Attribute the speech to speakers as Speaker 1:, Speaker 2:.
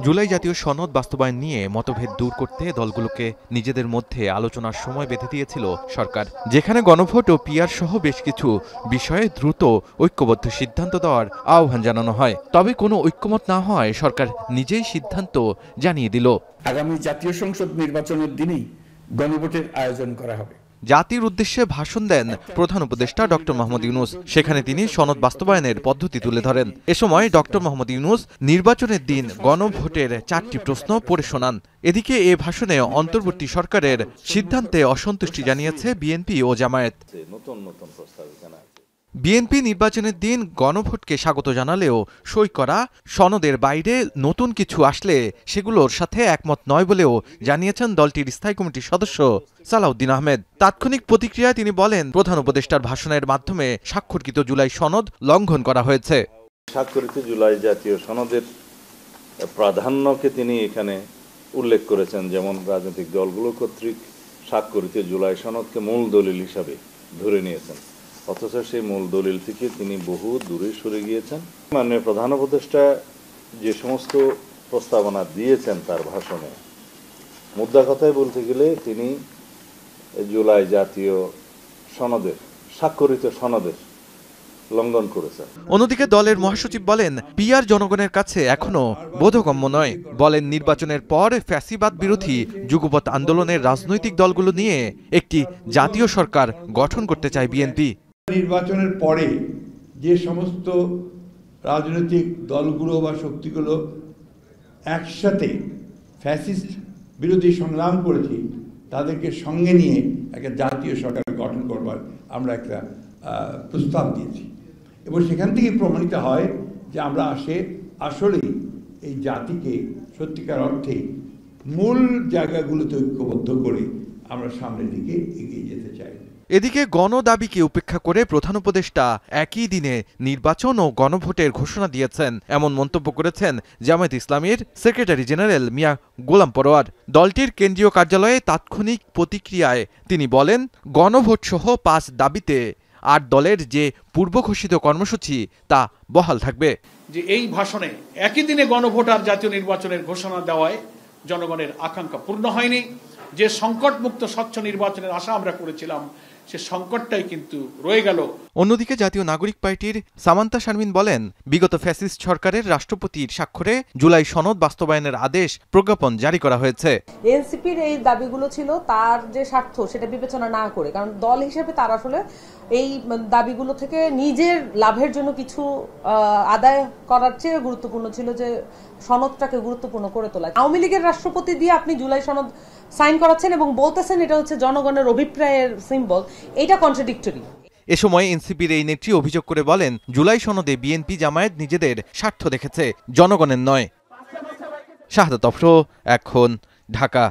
Speaker 1: জুলাই জাতীয় সনদ বাস্তবায়ন নিয়ে মতভেদ দূর করতে দলগুলোকে নিজেদের মধ্যে আলোচনার সময় বেঁধে দিয়েছিল সরকার, যেখানে গণভোট ও পিআর সহ বেশ কিছু বিষয়ে দ্রুত ঐক্যবদ্ধ সিদ্ধান্ত দেওয়ার আহ্বান জানানো হয়। তবে কোনো ঐক্যমত না হয় সরকার নিজেই সিদ্ধান্ত জানিয়ে দিল,
Speaker 2: আগামী জাতীয় সংসদ নির্বাচনের দিনেই গণভোটের আয়োজন করা হবে।
Speaker 1: জাতির উদ্দেশ্যে ভাষণ দেন প্রধান উপদেষ্টা ডক্টর মোহাম্মদ ইউনূস। সেখানে তিনি সনদ বাস্তবায়নের পদ্ধতি তুলে ধরেন। এ সময় ডক্টর মোহাম্মদ ইউনূস নির্বাচনের দিন গণভোটের 4টি প্রশ্ন পড়ে শোনান। এদিকে এ ভাষণে অন্তর্বর্তী সরকারের সিদ্ধান্তে অসন্তুষ্টি জানিয়েছে বিএনপি ও জামায়াত। বিএনপি নির্বাচনের দিন গণভোটকে স্বাগত জানালেও সই করা সনদের বাইরে নতুন কিছু আসলে সেগুলোর সাথে একমত নয় বলেও জানিয়েছেন দলটির স্থায়ী কমিটির সদস্য সালাউদ্দিন আহমেদ। তাৎক্ষণিক প্রতিক্রিয়ায় তিনি বলেন, প্রধান উপদেষ্টার ভাষণের মাধ্যমে স্বাক্ষরিত জুলাই সনদ লঙ্ঘন করা হয়েছে।
Speaker 3: স্বাক্ষরিত জুলাই জাতীয় সনদের প্রাধান্যকে তিনি এখানে উল্লেখ করেছেন, যেমন রাজনৈতিক দলগুলো কর্তৃক স্বাক্ষরিত জুলাই সনদকে মূল দলিল হিসাবে ধরে নিয়েছেন, অথচ সেই মূল দলিল থেকে তিনি বহু দূরে সরে গিয়েছেন। মাননীয় প্রধান উপদেষ্টা যে সমস্ত প্রস্তাবনা দিয়েছেন তার ভাষণে, মুদ্রা কথায় বলতে গেলে তিনি জুলাই জাতীয় সনদের স্বাক্ষরিত সনদের লঙ্ঘন করেছেন।
Speaker 1: অন্যদিকে দলের মহাসচিব বলেন, পিআর জনগণের কাছে এখনো বোধগম্য নয়। বলেন, নির্বাচনের পর ফ্যাসিবাদ বিরোধী যুগপৎ আন্দোলনের রাজনৈতিক দলগুলো নিয়ে একটি জাতীয় সরকার গঠন করতে চায় বিএনপি।
Speaker 4: নির্বাচনের পরে যে সমস্ত রাজনৈতিক দলগুলো বা শক্তিগুলো একসাথে ফ্যাসিস্ট বিরোধী সংগ্রাম করেছি, তাদেরকে সঙ্গে নিয়ে একটা জাতীয় সরকার গঠন করবার আমরা একটা প্রস্তাব দিয়েছি, এবং সেখান থেকে প্রমাণিত হয় যে আমরা আসলেই এই জাতিকে সত্যিকার অর্থে মূল জায়গাগুলোতে ঐক্যবদ্ধ করে আমরা সামনের দিকে এগিয়ে যেতে চাই।
Speaker 1: এদিকে গণদাবিকে উপেক্ষা করে প্রধান উপদেষ্টা একই দিনে নির্বাচন ও গণভোটের ঘোষণা দিয়েছেন, এমন মন্তব্য করেছেন জামায়াত ইসলামীর সেক্রেটারি জেনারেল মিয়া গোলাম পরোয়ার। দলটির কেন্দ্রীয় কার্যালয়ে তাৎক্ষণিক প্রতিক্রিয়ায় তিনি বলেন, গণভোট সহ 5 দাবিতে 8 দলের যে পূর্ব ঘোষিত কর্মসূচি তা বহাল থাকবে।
Speaker 5: যে এই ভাষণে একই দিনে গণভোট আর জাতীয় নির্বাচনের ঘোষণা দেওয়ায় জনগণের আকাঙ্ক্ষা পূর্ণ হয়নি। যে সংকটমুক্ত স্বচ্ছ নির্বাচনের আশা আমরা করেছিলাম, সে সংকটটাই কিন্তু রয়ে গেল।
Speaker 1: অন্যদিকে জাতীয় নাগরিক পার্টির সামান্তা শারমিন বলেন, বিগত ফ্যাসিস্ট সরকারের রাষ্ট্রপতির স্বাক্ষরে জুলাই সনদ বাস্তবায়নের আদেশ প্রজ্ঞাপন জারি করা হয়েছে।
Speaker 6: এনসিপির এই দাবিগুলো ছিল তার যে স্বার্থ সেটা বিবেচনা না করে, কারণ দল হিসেবে তার আসলে এই দাবিগুলো থেকে নিজের লাভের জন্য কিছু আদায় করার চেয়ে গুরুত্বপূর্ণ ছিল যে সনদটাকে গুরুত্বপূর্ণ করে তোলা। আওয়ামী লীগের রাষ্ট্রপতি দিয়ে আপনি জুলাই সনদ সাইন করাচ্ছেন এবং বলতেছেন এটা হচ্ছে জনগণের অভিপ্রায়ের সিম্বল, এটা কন্ট্রাডিক্টরি।
Speaker 1: এ সময় এনসিপির এই নেত্রী অভিযোগ করে বলেন, জুলাই সনদে বিএনপি জামায়াত নিজেদের স্বার্থ দেখেছে, জনগণের নয়। শাহাদাত অফরো, এখন, ঢাকা।